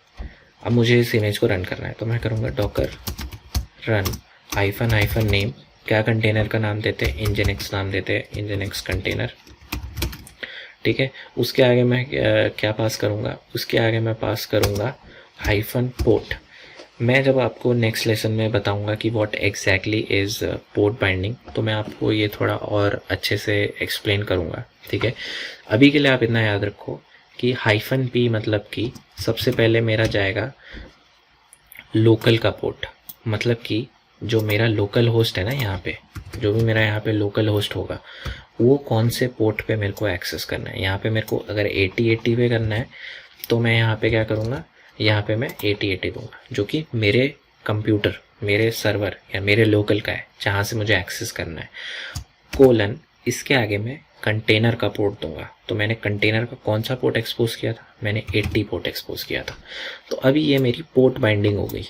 अब मुझे इस इमेज को रन करना है, तो मैं करूँगा डॉकर रन -नेम, क्या कंटेनर का नाम देते हैं, Nginx नाम देते हैं, Nginx कंटेनर, ठीक है। उसके आगे मैं क्या पास करूँगा, उसके आगे मैं पास करूँगा -पोर्ट। मैं जब आपको नेक्स्ट लेसन में बताऊँगा कि what exactly is port binding, तो मैं आपको ये थोड़ा और अच्छे से एक्सप्लेन करूँगा, ठीक है। अभी के लिए आप इतना याद रखो कि -p मतलब कि सबसे पहले मेरा जाएगा लोकल का पोर्ट, मतलब कि जो मेरा लोकल होस्ट है ना, यहाँ पे जो भी मेरा यहाँ पे लोकल होस्ट होगा, वो कौन से पोर्ट पे मेरे को एक्सेस करना है। यहाँ पे मेरे को अगर 8080 पे करना है तो मैं यहाँ पे क्या करूँगा, यहाँ पे मैं 8080 दूंगा, जो कि मेरे कंप्यूटर, मेरे सर्वर या मेरे लोकल का है, जहाँ से मुझे एक्सेस करना है, कोलन इसके आगे मैं कंटेनर का पोर्ट दूंगा। तो मैंने कंटेनर का कौन सा पोर्ट एक्सपोज किया था, मैंने 80 पोर्ट एक्सपोज किया था। तो अभी ये मेरी पोर्ट बाइंडिंग हो गई,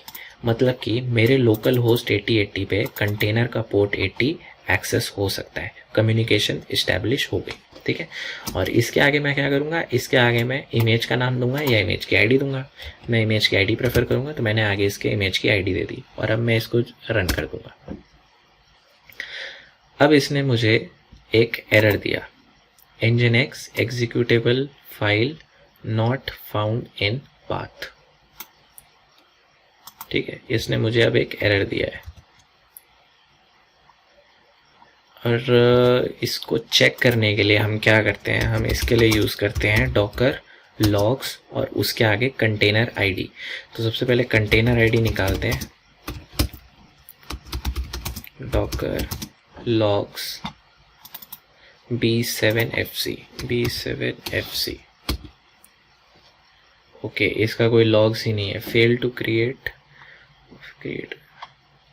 मतलब कि मेरे लोकल होस्ट 8080 पे कंटेनर का पोर्ट 80 एक्सेस हो सकता है, कम्युनिकेशन इस्टेब्लिश हो गई, ठीक है। और इसके आगे मैं क्या करूँगा, इसके आगे मैं इमेज का नाम दूंगा या इमेज की आईडी दूंगा। मैं इमेज की आईडी प्रेफर करूँगा, तो मैंने आगे इसके इमेज की आईडी दे दी और अब मैं इसको रन कर दूंगा। अब इसने मुझे एक एरर दिया, Nginx executable file not found in path, ठीक है। इसने मुझे अब एक एरर दिया है। और इसको चेक करने के लिए हम क्या करते हैं, हम इसके लिए यूज़ करते हैं डॉकर लॉग्स और उसके आगे कंटेनर आईडी। तो सबसे पहले कंटेनर आईडी निकालते हैं, डॉकर लॉग्स B7FC। ओके, इसका कोई लॉग्स ही नहीं है। Fail to create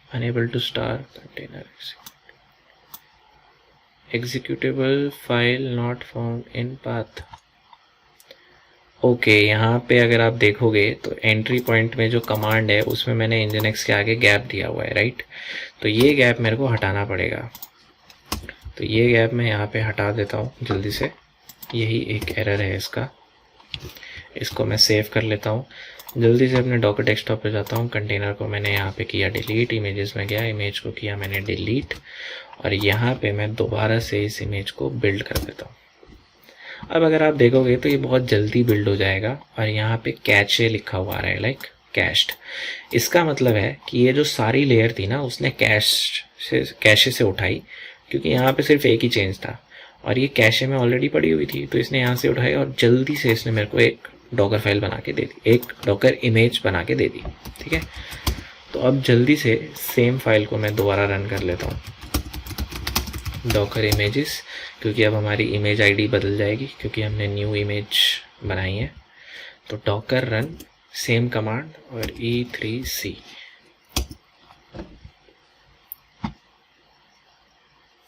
unable to start container executable file not found in path. Okay, यहाँ पे अगर आप देखोगे तो एंट्री पॉइंट में जो कमांड है उसमें मैंने nginx के आगे गैप दिया हुआ है, राइट। तो ये गैप मेरे को हटाना पड़ेगा। तो ये गैप मैं यहाँ पे हटा देता हूँ जल्दी से। यही एक एरर है इसका। इसको मैं सेव कर लेता हूँ। जल्दी से अपने डॉकर डेस्कटॉप पे जाता हूँ। कंटेनर को मैंने यहाँ पे किया डिलीट, इमेजेस में गया, इमेज को किया मैंने डिलीट, और यहाँ पे मैं दोबारा से इस इमेज को बिल्ड कर देता हूँ। अब अगर आप देखोगे तो ये बहुत जल्दी बिल्ड हो जाएगा। और यहाँ पे कैचे लिखा हुआ आ रहा है, लाइक कैश्ड। इसका मतलब है कि ये जो सारी लेयर थी ना उसने कैशे से उठाई, क्योंकि यहाँ पे सिर्फ एक ही चेंज था और ये कैशे में ऑलरेडी पड़ी हुई थी। तो इसने यहाँ से उठाई और जल्दी से इसने मेरे को एक डॉकर फाइल बना के दे दी, एक डॉकर इमेज बना के दे दी, ठीक है। तो अब जल्दी से सेम फाइल को मैं दोबारा रन कर लेता हूँ, डॉकर इमेजेस, क्योंकि अब हमारी इमेज आईडी बदल जाएगी क्योंकि हमने न्यू इमेज बनाई है। तो डॉकर रन सेम कमांड और E3C।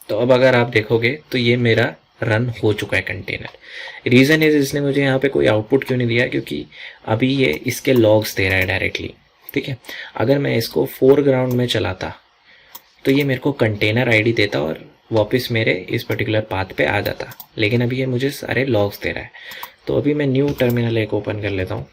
तो अब अगर आप देखोगे तो ये मेरा रन हो चुका है कंटेनर। रीज़न इज इसने मुझे यहाँ पे कोई आउटपुट क्यों नहीं दिया, क्योंकि अभी ये इसके लॉग्स दे रहा है डायरेक्टली, ठीक है। अगर मैं इसको फोरग्राउंड में चलाता तो ये मेरे को कंटेनर आईडी देता और वापस मेरे इस पर्टिकुलर पाथ पे आ जाता, लेकिन अभी ये मुझे सारे लॉग्स दे रहा है। तो अभी मैं न्यू टर्मिनल एक ओपन कर लेता हूँ,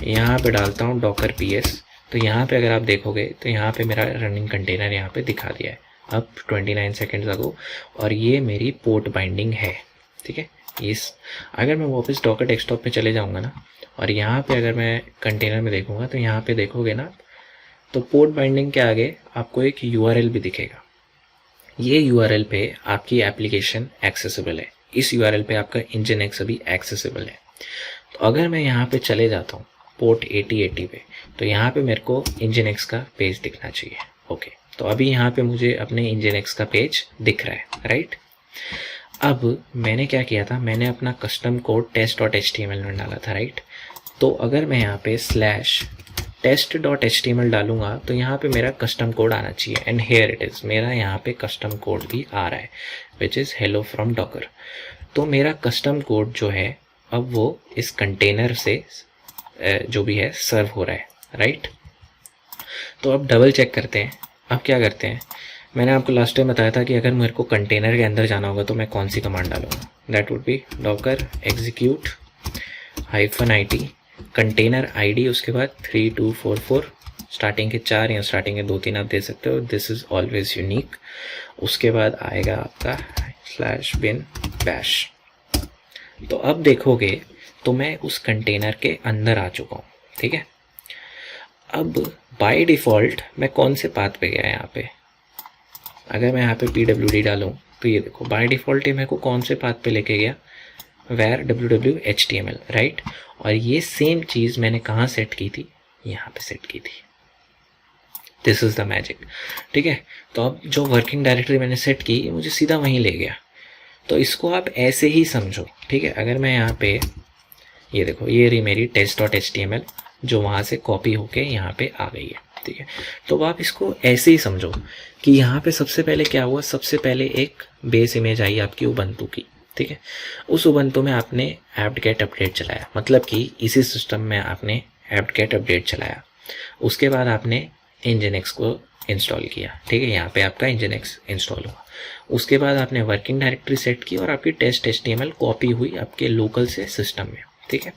यहाँ पे डालता हूँ डॉकर PS। तो यहाँ पे अगर आप देखोगे तो यहाँ पे मेरा रनिंग कंटेनर यहाँ पे दिखा दिया है अब 29 सेकेंड्स अगो, और ये मेरी पोर्ट बाइंडिंग है, ठीक है। इस अगर मैं वापस डॉकर डेस्कटॉप पे चले जाऊँगा ना और यहाँ पे अगर मैं कंटेनर में देखूँगा तो यहाँ पे देखोगे ना तो पोर्ट बाइंडिंग के आगे आपको एक URL भी दिखेगा। ये URL पे आपकी एप्लीकेशन एक्सेसिबल है, इस URL पे आपका nginx अभी एक्सेसिबल है। तो अगर मैं यहाँ पे चले जाता हूँ पोर्ट 8080 पे, तो यहाँ पे मेरे को nginx का पेज दिखना चाहिए। ओके, तो अभी यहाँ पे मुझे अपने nginx का पेज दिख रहा है, राइट। अब मैंने क्या किया था, मैंने अपना कस्टम कोड test.html में डाला था, राइट। तो अगर मैं यहाँ पे /test.html डालूंगा तो यहाँ पे मेरा कस्टम कोड आना चाहिए, एंड हेयर इट इज़, मेरा यहाँ पे कस्टम कोड भी आ रहा है which is hello from Docker. तो मेरा कस्टम कोड जो है अब वो इस कंटेनर से जो भी है सर्व हो रहा है, राइट। तो अब डबल चेक करते हैं। अब क्या करते हैं, मैंने आपको लास्ट टाइम बताया था कि अगर मेरे को कंटेनर के अंदर जाना होगा तो मैं कौन सी कमांड डालूंगा, that would be Docker execute -IT container ID, उसके बाद 3244, स्टार्टिंग के 4 या स्टार्टिंग के 2-3 आप दे सकते हो, दिस इज़ ऑलवेज यूनिक। उसके बाद आएगा आपका /bin bash। तो अब देखोगे तो मैं उस कंटेनर के अंदर आ चुका हूँ, ठीक है। अब बाय डिफ़ॉल्ट मैं कौन से पाथ पे गया यहाँ पे, अगर मैं यहाँ पे pwd डालूँ तो ये देखो बाय डिफ़ॉल्ट ये मेरे को कौन से पाथ पे लेके गया, where www.html, राइट। और ये सेम चीज़ मैंने कहाँ सेट की थी, यहाँ पे सेट की थी। दिस इज़ द मैजिक, ठीक है। तो अब जो वर्किंग डायरेक्टरी मैंने सेट की मुझे सीधा वहीं ले गया। तो इसको आप ऐसे ही समझो, ठीक है। अगर मैं यहाँ पे ये देखो, ये रही मेरी test.html जो वहाँ से कॉपी होके यहाँ पे आ गई है, ठीक है। तो आप इसको ऐसे ही समझो कि यहाँ पे सबसे पहले क्या हुआ, सबसे पहले एक बेस इमेज आई आपकी उबंटू की, ठीक है। उस उबंटू में आपने apt-get अपडेट चलाया, मतलब कि इसी सिस्टम में आपने apt-get अपडेट चलाया। उसके बाद आपने nginx को इंस्टॉल किया, ठीक है। यहाँ पे आपका nginx इंस्टॉल हुआ। उसके बाद आपने वर्किंग डायरेक्टरी सेट की और आपकी test.html कॉपी हुई आपके लोकल से सिस्टम में, ठीक है।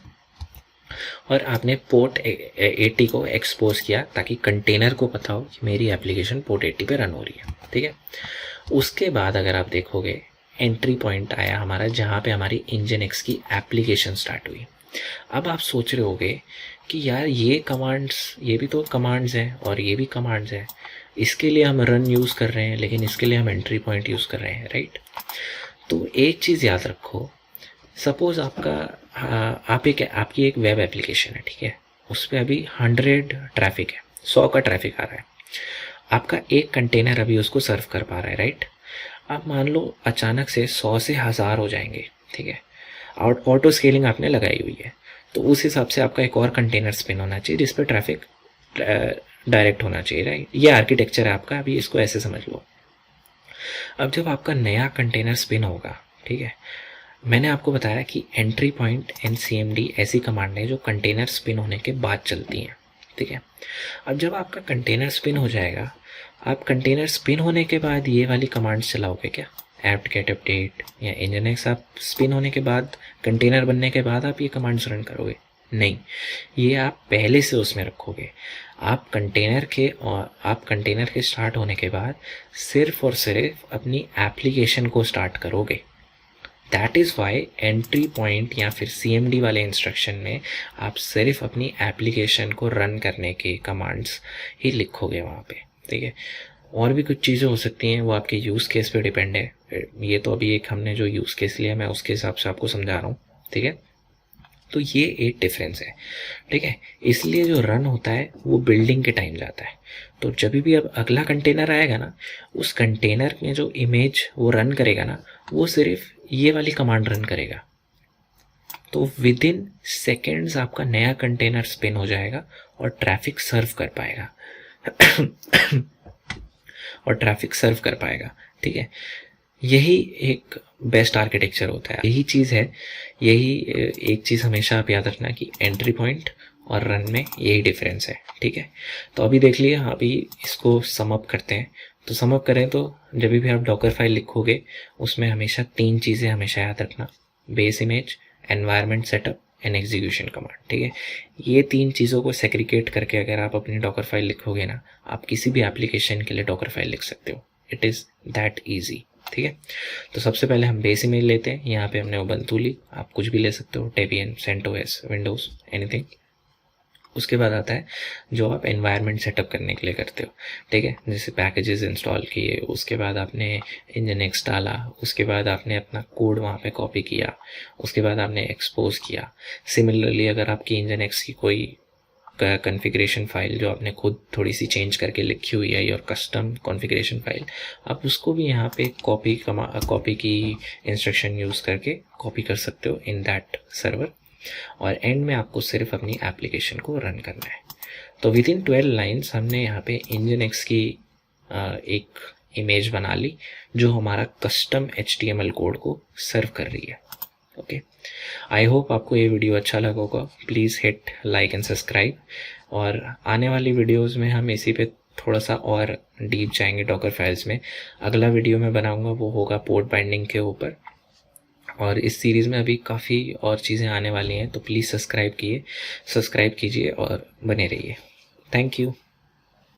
और आपने पोर्ट 80 को एक्सपोज किया ताकि कंटेनर को पता हो कि मेरी एप्लीकेशन पोर्ट 80 पे रन हो रही है, ठीक है। उसके बाद अगर आप देखोगे एंट्री पॉइंट आया हमारा जहाँ पे हमारी nginx की एप्लीकेशन स्टार्ट हुई। अब आप सोच रहे होगे कि यार ये कमांड्स, ये भी तो कमांड्स हैं और ये भी कमांड्स हैं, इसके लिए हम रन यूज़ कर रहे हैं, लेकिन इसके लिए हम एंट्री पॉइंट यूज़ कर रहे हैं, राइट। तो एक चीज़ याद रखो, सपोज आपकी एक वेब एप्लीकेशन है, ठीक है, उस पर अभी 100 ट्रैफिक है, 100 का ट्रैफिक आ रहा है, आपका एक कंटेनर अभी उसको सर्व कर पा रहा है, राइट। अब मान लो अचानक से 100 से 1000 हो जाएंगे, ठीक है, और ऑटो स्केलिंग आपने लगाई हुई है, तो उस हिसाब से आपका एक और कंटेनर स्पिन होना चाहिए जिस पर ट्रैफिक डायरेक्ट होना चाहिए, राइट। ये आर्किटेक्चर है आपका, अभी इसको ऐसे समझ लो। अब जब आपका नया कंटेनर स्पिन होगा, ठीक है, मैंने आपको बताया कि एंट्री पॉइंट एंड CMD ऐसी कमांड है जो कंटेनर स्पिन होने के बाद चलती हैं, ठीक है। अब जब आपका कंटेनर स्पिन हो जाएगा, आप कंटेनर स्पिन होने के बाद ये वाली कमांड चलाओगे क्या, apt get update या nginx, आप स्पिन होने के बाद, कंटेनर बनने के बाद आप ये कमांड्स रन करोगे? नहीं, ये आप पहले से उसमें रखोगे। आप कंटेनर के स्टार्ट होने के बाद सिर्फ और सिर्फ अपनी एप्लीकेशन को स्टार्ट करोगे। That is why entry point या फिर CMD वाले इंस्ट्रक्शन में आप सिर्फ अपनी एप्लीकेशन को रन करने के कमांड्स ही लिखोगे वहाँ पे, ठीक है। और भी कुछ चीज़ें हो सकती हैं, वो आपके यूज़ केस पे डिपेंड है। ये तो अभी एक हमने जो यूज़ केस लिया, मैं उसके हिसाब से आपको समझा रहा हूँ, ठीक है। तो ये एक डिफरेंस है, ठीक है। इसलिए जो रन होता है वो बिल्डिंग के टाइम जाता है। तो जब भी अब अगला कंटेनर आएगा ना, उस कंटेनर में जो इमेज वो रन करेगा ना, वो सिर्फ ये वाली कमांड रन करेगा। तो विद इन सेकेंड्स आपका नया कंटेनर स्पिन हो जाएगा और ट्रैफिक सर्व कर पाएगा ठीक है। यही एक बेस्ट आर्किटेक्चर होता है, यही चीज़ है। यही एक चीज़ हमेशा आप याद रखना कि एंट्री पॉइंट और रन में यही डिफरेंस है, ठीक है। तो अभी देख लिए, अभी इसको सम अप करते हैं। तो सम अप करें तो जब भी आप डॉकर फाइल लिखोगे उसमें हमेशा 3 चीज़ें हमेशा याद रखना, base image, environment setup and execution command, ठीक है। ये 3 चीज़ों को सेग्रीगेट करके अगर आप अपनी डॉकर फाइल लिखोगे ना, आप किसी भी एप्लीकेशन के लिए डॉकर फाइल लिख सकते हो। इट इज़ दैट ईजी, ठीक है। तो सबसे पहले हम बेस इमेज लेते हैं। यहाँ पे हमने उबंटू ली, आप कुछ भी ले सकते हो, डेबियन, सेंटोस, विंडोज़, एनीथिंग। उसके बाद आता है जो आप एनवायरनमेंट सेटअप करने के लिए करते हो, ठीक है। जैसे पैकेजेस इंस्टॉल किए, उसके बाद आपने nginx डाला, उसके बाद आपने अपना कोड वहाँ पे कॉपी किया, उसके बाद आपने एक्सपोज किया। सिमिलरली अगर आपकी nginx की कोई कॉन्फ़िगरेशन फाइल जो आपने खुद थोड़ी सी चेंज करके लिखी हुई है, योर कस्टम कॉन्फ़िगरेशन फाइल, आप उसको भी यहाँ पे कॉपी की इंस्ट्रक्शन यूज़ करके कॉपी कर सकते हो इन दैट सर्वर। और एंड में आपको सिर्फ अपनी एप्लीकेशन को रन करना है। तो विद इन 12 लाइन्स हमने यहाँ पे nginx की एक इमेज बना ली जो हमारा कस्टम HTML कोड को सर्व कर रही है। ओके, आई होप आपको ये वीडियो अच्छा लगा होगा। Please hit like and subscribe. और आने वाली वीडियोस में हम इसी पे थोड़ा सा और डीप जाएंगे डॉकर फाइल्स में। अगला वीडियो मैं बनाऊंगा वो होगा पोर्ट बाइंडिंग के ऊपर। और इस सीरीज़ में अभी काफ़ी और चीज़ें आने वाली हैं, तो प्लीज़ सब्सक्राइब कीजिए और बने रहिए। Thank you.